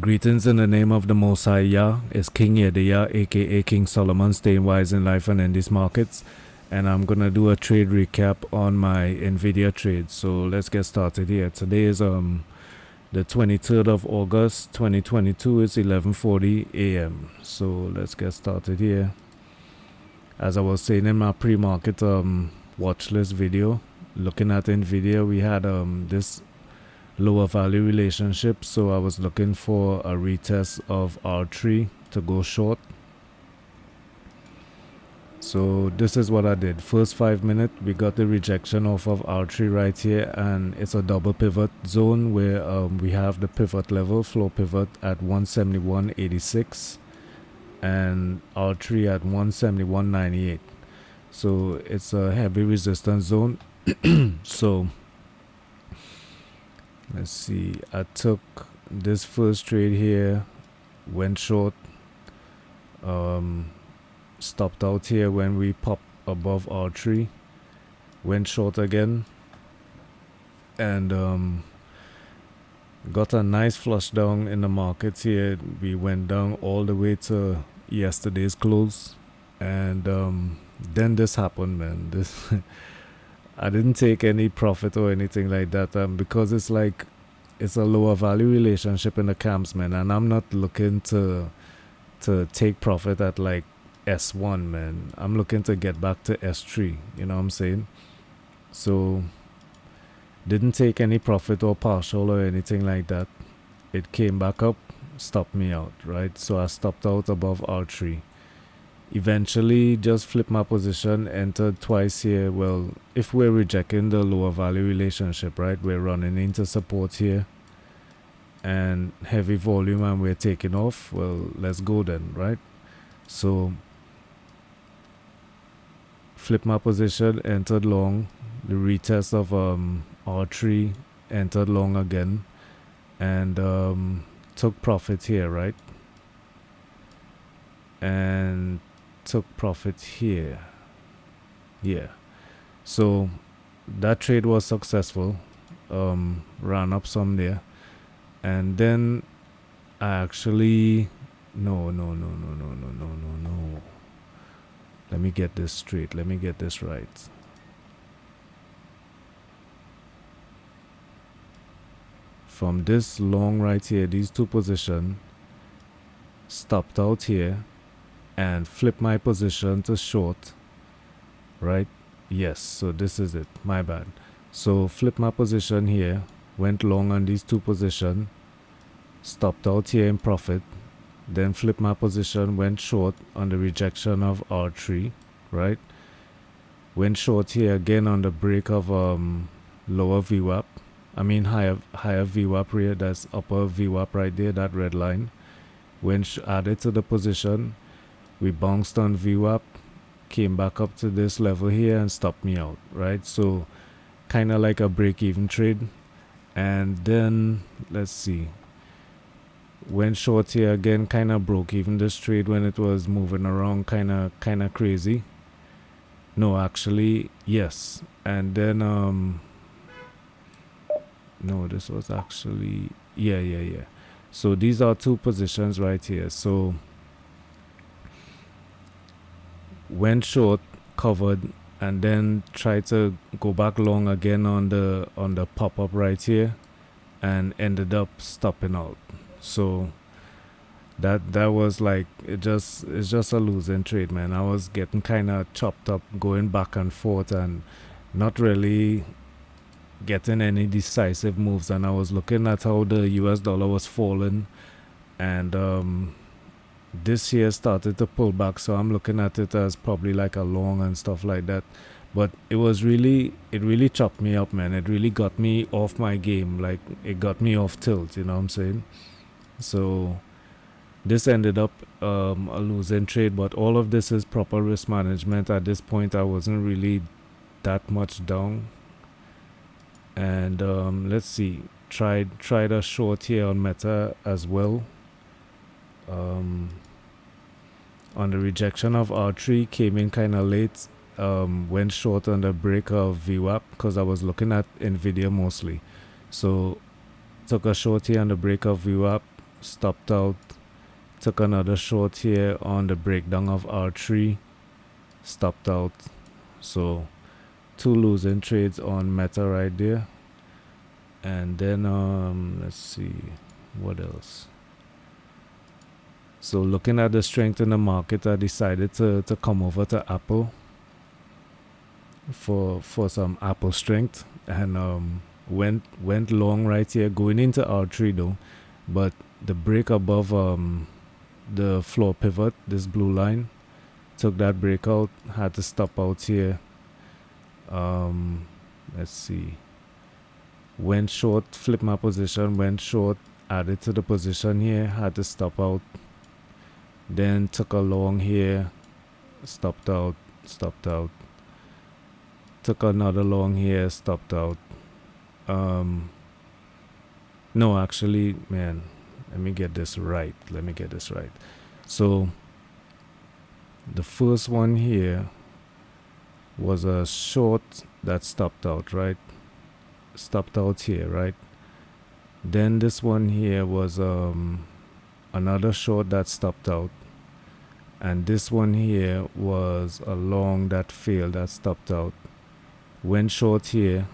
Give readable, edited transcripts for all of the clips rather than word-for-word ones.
Greetings in the name of the Most High Yah. It's King Nvda, aka King Solomon, staying wise in life and in these markets. And I'm gonna do a trade recap on my Nvidia trade. So let's get started here. Today is the 23rd of August 2022. It's 11:40 a.m. So let's get started here. As I was saying in my pre-market watch list video, looking at Nvidia, we had this lower value relationship, so I was looking for a retest of R3 to go short. So this is what I did. First 5 minutes we got the rejection off of R3 right here, and it's a double pivot zone where we have the pivot level, floor pivot at 171.86 and R3 at 171.98. So it's a heavy resistance zone. So let's see, I took this first trade here, went short, stopped out here when we popped above R3, went short again, and got a nice flush down in the markets here. We went down all the way to yesterday's close, and then this happened, man. This I didn't take any profit or anything like that, because it's like it's a lower value relationship in the camps, man, and I'm not looking to take profit at like S1, man. I'm looking to get back to S3, you know what I'm saying? So didn't take any profit or partial or anything like that. It came back up, stopped me out, right? So I stopped out above R3. Eventually just flipped my position, entered twice here. Well, if we're rejecting the lower value relationship, right, we're running into support here and heavy volume and we're taking off. Well, let's go then, right? So flip my position, entered long, the retest of R3, entered long again, and took profit here, right? And took profit here. Yeah, so that trade was successful. Ran up some there, and then I actually no. Let me get this straight. Let me get this right. From this long right here, these two positions, stopped out here and flip my position to short, right? Yes, so this is it, my bad. So flip my position here, went long on these two positions, stopped out here in profit, then flip my position, went short on the rejection of R3, right? Went short here again on the break of lower VWAP, I mean higher VWAP here, that's upper VWAP right there, that red line. Went added to the position, we bounced on VWAP, came back up to this level here and stopped me out, right? So kind of like a break-even trade. And then let's see, went short here again, kind of broke even this trade when it was moving around kind of crazy. No, actually, yes. And then no, this was actually yeah. So these are two positions right here. So went short, covered, and then tried to go back long again on the pop-up right here, and ended up stopping out. So that was like, it's just a losing trade, man. I was getting kind of chopped up, going back and forth, and not really getting any decisive moves. And I was looking at how the US dollar was falling, and this here started to pull back, so I'm looking at it as probably like a long and stuff like that. But it really chopped me up, man. It really got me off my game. Like, it got me off tilt, you know what I'm saying? So this ended up a losing trade, but all of this is proper risk management. At this point I wasn't really that much down. And let's see, tried a short here on Meta as well. On the rejection of R3, came in kind of late, went short on the break of VWAP because I was looking at Nvidia mostly. So took a short here on the break of VWAP, stopped out, took another short here on the breakdown of R3, stopped out. So 2 losing trades on Meta right there. And then let's see what else. So looking at the strength in the market, I decided to come over to Aapl for some Aapl strength, and went long right here going into R3 though, but the break above the floor pivot, this blue line, took that breakout, had to stop out here. Let's see, went short, flipped my position, went short, added to the position here, had to stop out, then took a long here, stopped out, took another long here, stopped out. No, actually, man, let me get this right. So the first one here was a short that stopped out, right? Stopped out here, right? Then this one here was another short that stopped out, and this one here was a long that failed, that stopped out. Went short here,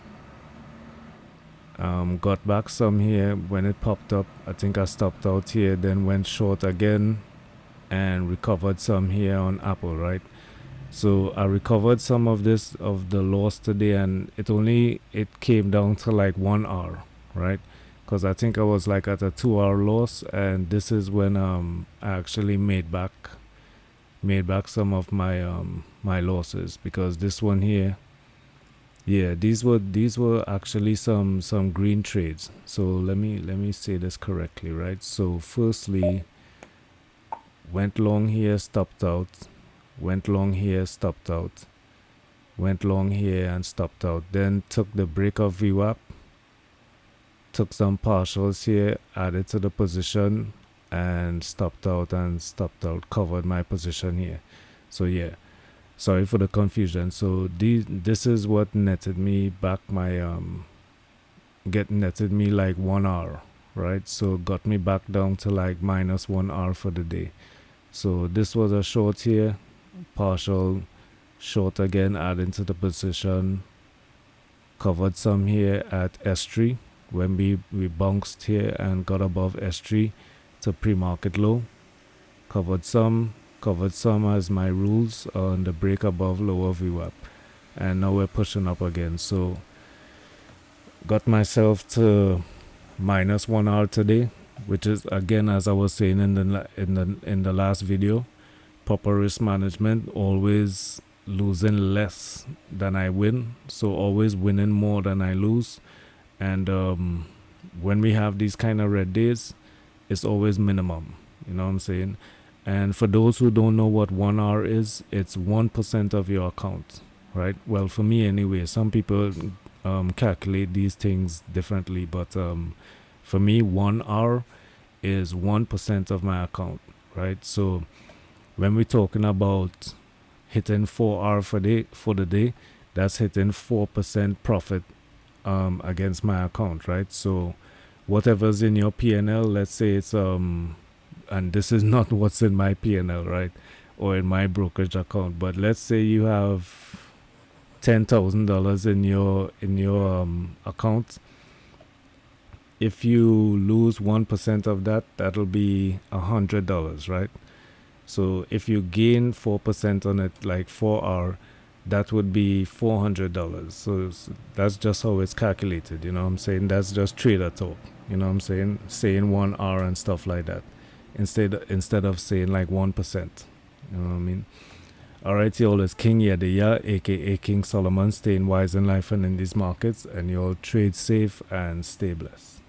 got back some here when it popped up. I think I stopped out here, then went short again and recovered some here on Aapl, right? So I recovered some of this of the loss today, and it came down to like 1 hour, right? Because I think I was like at a 2 hour loss, and this is when I actually made back some of my my losses, because this one here, yeah, these were actually some green trades. So let me say this correctly, right? So firstly, went long here, stopped out, went long here, stopped out, went long here and stopped out, then took the break of VWAP, took some partials here, added to the position and stopped out, covered my position here. So yeah, sorry for the confusion. So this is what netted me back my netted me like 1 hour, right? So got me back down to like minus 1 hour for the day. So this was a short here, partial short again, adding to the position, covered some here at S3 when we bounced here and got above S3 to pre-market low, covered some as my rules on the break above lower VWAP, and now we're pushing up again. So got myself to minus 1 hour today, which is, again, as I was saying in the last video, proper risk management, always losing less than I win, so always winning more than I lose. And when we have these kind of red days, it's always minimum, you know what I'm saying? And for those who don't know what 1 hour is, it's 1% of your account, right? Well, for me anyway. Some people calculate these things differently, but for me, 1 hour is 1% of my account, right? So when we're talking about hitting 4 hour for the day, that's hitting 4% profit against my account, right? So whatever's in your PNL, let's say it's and this is not what's in my PNL, right, or in my brokerage account, but let's say you have $10,000 in your account. If you lose 1% of that, that'll be $100, right? So if you gain 4% on it, like 4 hour, that would be $400. So that's just how it's calculated, you know what I'm saying? That's just trader talk, you know what I'm saying 1 hour and stuff like that, instead of saying like 1%, you know what I mean? Alright, y'all, it's King Yadeya, aka King Solomon, staying wise in life and in these markets, and y'all trade safe and stay blessed.